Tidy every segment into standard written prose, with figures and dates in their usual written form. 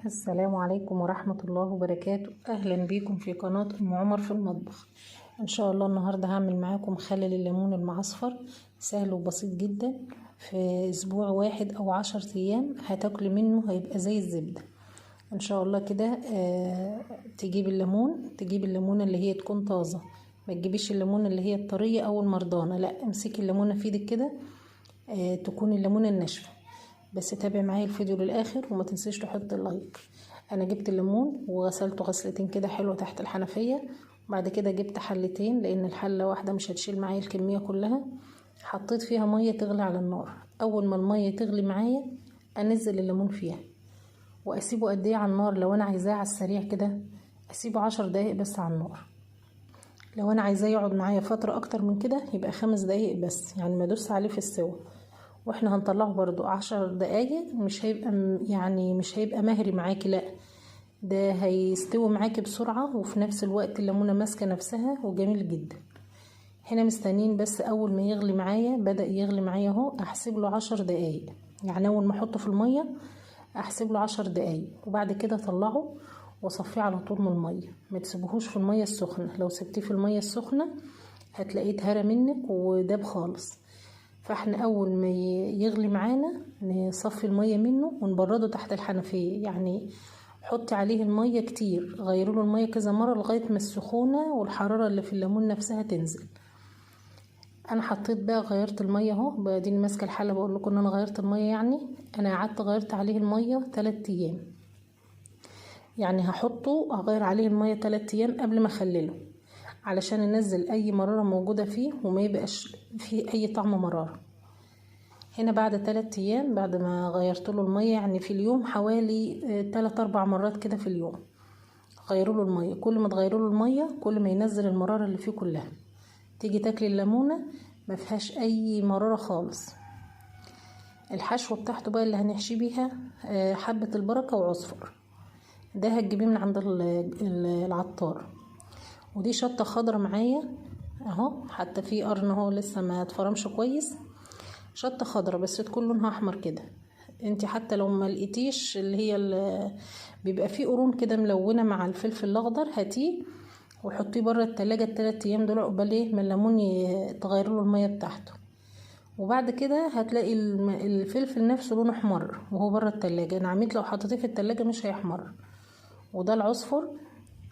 السلام عليكم ورحمة الله وبركاته. أهلا بيكم في قناة أم عمر في المطبخ. إن شاء الله النهاردة هعمل معاكم مخلل الليمون المعصفر، سهل وبسيط جدا. في أسبوع واحد أو 10 أيام هتاكلي منه، هيبقى زي الزبدة إن شاء الله كده. تجيب الليمونة اللي هي تكون طازة، ما تجيبيش الليمونة اللي هي الطرية أو المرضانة، لا، امسكي الليمونة في ايدك كده، تكون الليمونة الناشفة. بس تابع معايا الفيديو للاخر وما تنسيش تحط اللايك. انا جبت الليمون وغسلته غسلتين كده حلوه تحت الحنفيه، وبعد كده جبت حلتين لان الحله واحده مش هتشيل معايا الكميه كلها. حطيت فيها ميه تغلي على النار. اول ما الميه تغلي معايا انزل الليمون فيها واسيبه قد ايه على النار. لو انا عايزاه على السريع كده اسيبه 10 دقايق بس على النار. لو انا عايزاه يقعد معايا فتره اكتر من كده يبقى 5 دقايق بس، يعني ما ادوس عليه في السوا. واحنا هنطلعه برضو 10 دقايق، مش هيبقى مهري معاكي، لا، ده هيستوي معاكي بسرعة، وفي نفس الوقت الليمونة ماسكة نفسها وجميل جدا. هنا مستنين بس اول ما يغلي معايا، بدأ يغلي معايا اهو، احسب له 10 دقايق، يعني اول ما احطه في المية احسب له 10 دقايق، وبعد كده اطلعه واصفيه على طول من المية. ما تسيبوهوش في المية السخنة، لو سبتيه في المية السخنة هتلاقيه اتهرى منك وداب خالص. فاحنا اول ما يغلي معانا نصفي المية منه ونبرده تحت الحنفية، يعني حطي عليه المية كتير، غيروا له المية كذا مرة لغاية ما السخونة والحرارة اللي في الليمون نفسها تنزل. انا حطيت بقى، غيرت المية اهو، بعدين ماسكة الحلة بقول لكم ان انا غيرت المية. يعني انا قعدت غيرت عليه المية 3 ايام، يعني هغير عليه المية 3 ايام قبل ما اخلله، علشان انزل اي مرارة موجودة فيه وما يبقاش فيه اي طعم مرارة. هنا بعد 3 ايام بعد ما غيرت له المية، يعني في اليوم حوالي 3-4 مرات كده في اليوم غيروا له المية. كل ما تغيروا له المية كل ما ينزل المرارة اللي فيه كلها، تيجي تاكلي الليمونة ما فيهاش اي مرارة خالص. الحشوة بتاعته بقى اللي هنحشي بيها حبة البركة وعصفر، ده هتجيبيه من عند العطار. ودي شطة خضرة معايا اهو، حتى في قرن اهو لسه ما اتفرمش كويس. شطة خضرة بس تكون لونها احمر كده. انتي حتى لو ما لقيتيش اللي هي بيبقى فيه قرون كده ملونة مع الفلفل الاخضر، هاتيه وحطيه بره التلاجة ال3 ايام دول عقبال ايه ما الليمون تغيروا له المية بتاعته. وبعد كده هتلاقي الفلفل نفسه لونه احمر وهو بره التلاجة، انا عميت لو حطيتيه في التلاجة مش هيحمر. وده العصفر.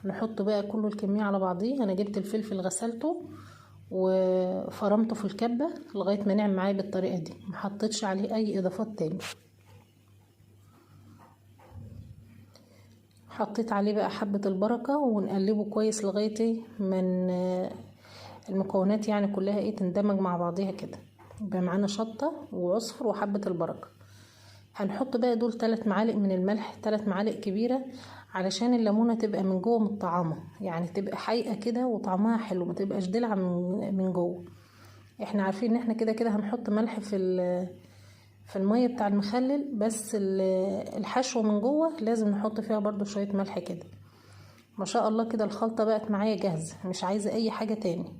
نحط بقى كل الكمية على بعضيه. انا جبت الفلفل غسلته وفرمته في الكبة لغاية ما نعم معايا بالطريقة دي، محطتش عليه اي اضافات تاني. حطيت عليه بقى حبة البركة ونقلبه كويس لغاية من المكونات يعني كلها تندمج مع بعضيها كده. يبقى معانا شطة وعصفر وحبة البركة. هنحط بقى دول 3 معالق من الملح، 3 معالق كبيرة، علشان الليمونة تبقى من جوه متطعمة، يعني تبقى حقيقة كده وطعمها حلو، ما تبقاش دلع من جوه. احنا عارفين ان احنا كده كده هنحط ملح في المية بتاع المخلل، بس الحشوة من جوه لازم نحط فيها برضو شوية ملح كده. ما شاء الله كده الخلطة بقت معايا جاهزة، مش عايزة اي حاجة تاني.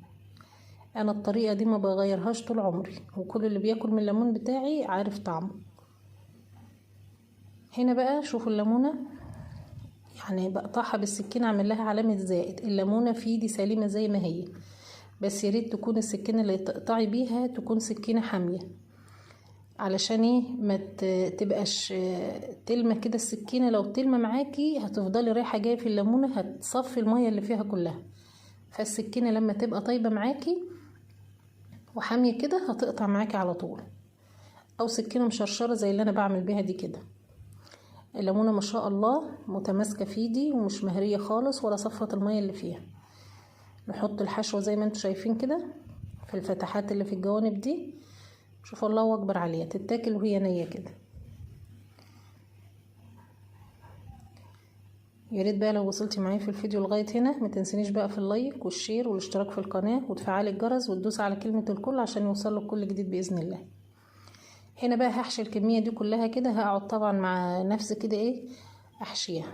انا الطريقة دي ما بغيرهاش طول عمري، وكل اللي بياكل من الليمون بتاعي عارف طعمه. هنا بقى شوفوا الليمونة، يعني بقطعها بالسكينة اعمل لها علامة زائد. الليمونة في ايدي سليمة زي ما هي، بس ياريت تكون السكينة اللي تقطعي بيها تكون سكينة حامية، علشان ما تبقاش تلمة كده. السكينة لو تلمة معاكي هتفضلي رايحة جاية في الليمونة، هتصفي المية اللي فيها كلها. فالسكينة لما تبقى طيبة معاكي وحامية كده هتقطع معاكي على طول، او سكينة مشرشرة زي اللي انا بعمل بيها دي كده. الليمونة ما شاء الله متماسكة في ايدي ومش مهرية خالص ولا صفت المية اللي فيها. نحط الحشوة زي ما انتوا شايفين كده في الفتحات اللي في الجوانب دي. شوف الله اكبر عليها، تتاكل وهي نية كده. يا ريت بقى لو وصلتي معايا في الفيديو لغايه هنا ما تنسينيش بقى في اللايك والشير والاشتراك في القناه وتفعلي الجرس وتدوسي على كلمه الكل عشان يوصلك كل جديد باذن الله. هنا بقى هحشي الكميه دي كلها كده، هقعد طبعا مع نفسي كده احشيها.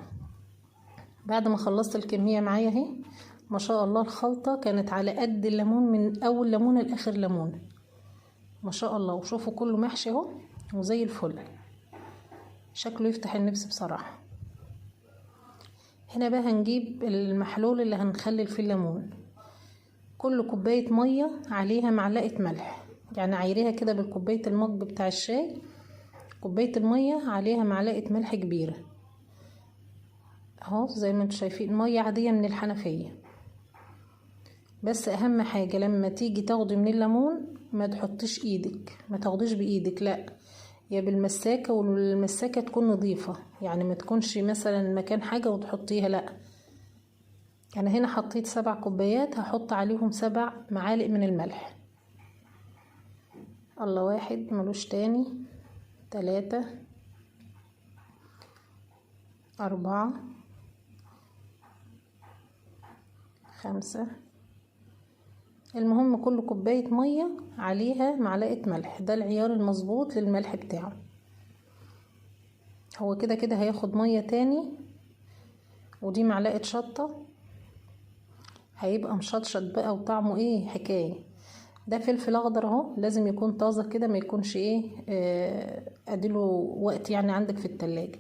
بعد ما خلصت الكميه معايا اهي، ما شاء الله الخلطه كانت على قد الليمون من اول ليمونه لاخر ليمونه، ما شاء الله. وشوفوا كله محشي اهو وزي الفل، شكله يفتح النفس بصراحه. هنا بقى هنجيب المحلول اللي هنخلل فيه الليمون. كل كوباية مية عليها معلقة ملح، يعني عايريها كده بالكوباية المج بتاع الشاي، كوباية المية عليها معلقة ملح كبيرة اهو زي ما انتوا شايفين، مية عادية من الحنفية. بس اهم حاجة لما تيجي تاخدي من الليمون ما تحطيش ايدك، ما تاخديش بايدك، لا يا بالمساكة، والمساكة تكون نظيفة، يعني ما تكونش مثلا مكان حاجة وتحطيها، لا. انا هنا حطيت 7 كوبايات، هحط عليهم 7 معالق من الملح. الله، 1 ملوش تاني، 3 4 5. المهم كل كوباية مية عليها معلقة ملح، ده العيار المظبوط للملح بتاعه. هو كده كده هياخد مية تاني، ودي معلقة شطة، هيبقى مشطشط بقى وطعمه ايه حكاية. ده فلفل اخضر اهو، لازم يكون طازة كده، ما يكونش ايه اديله وقت يعني عندك في التلاجة.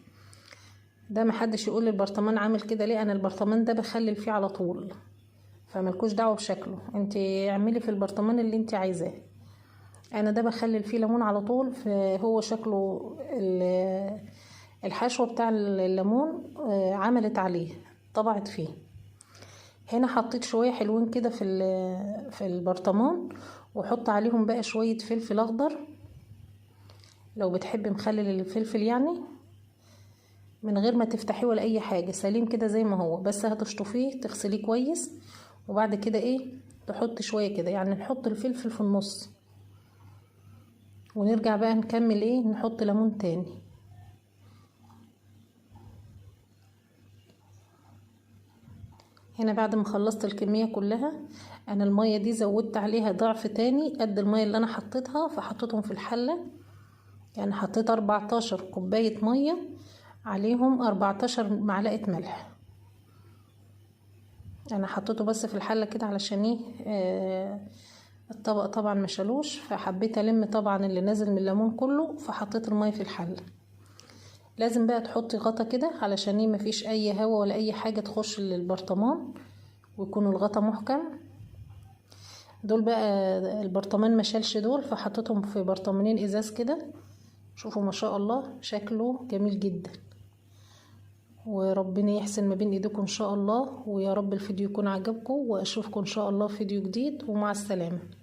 ده محدش يقول البرطمان عامل كده ليه، انا البرطمان ده بخلل فيه على طول، فملكوش دعوه بشكله، انت اعملي في البرطمان اللي انت عايزاه. انا ده بخلل فيه ليمون على طول، فهو شكله الحشوه بتاع الليمون عملت عليه، طبعت فيه. هنا حطيت شويه حلوين كده في البرطمان، وحط عليهم بقى شويه فلفل اخضر لو بتحبي مخلل الفلفل، يعني من غير ما تفتحيه ولا اي حاجه، سليم كده زي ما هو، بس هتشطفيه تغسليه كويس، وبعد كده ايه تحط شويه كده، يعني نحط الفلفل في النص، ونرجع بقى نكمل ايه، نحط ليمون تاني. هنا بعد ما خلصت الكميه كلها، انا الميه دي زودت عليها ضعف تاني قد الميه اللي انا حطيتها، فحطيتهم في الحله، يعني حطيت 14 كوبايه ميه عليهم 14 معلقه ملح. انا حطيته بس في الحله كده علشان ايه الطبق طبعا مشالوش، فحبيت الم طبعا اللي نازل من الليمون كله، فحطيت الميه في الحله. لازم بقى تحطي غطا كده علشان ايه مفيش اي هوا ولا اي حاجه تخش للبرطمان، ويكون الغطا محكم. دول بقى البرطمان مشالش دول، فحطيتهم في برطمانين ازاز كده. شوفوا ما شاء الله شكله جميل جدا، وربنا يحسن ما بين ايديكم ان شاء الله، ويا رب الفيديو يكون عجبكم، واشوفكم ان شاء الله في فيديو جديد، ومع السلامه.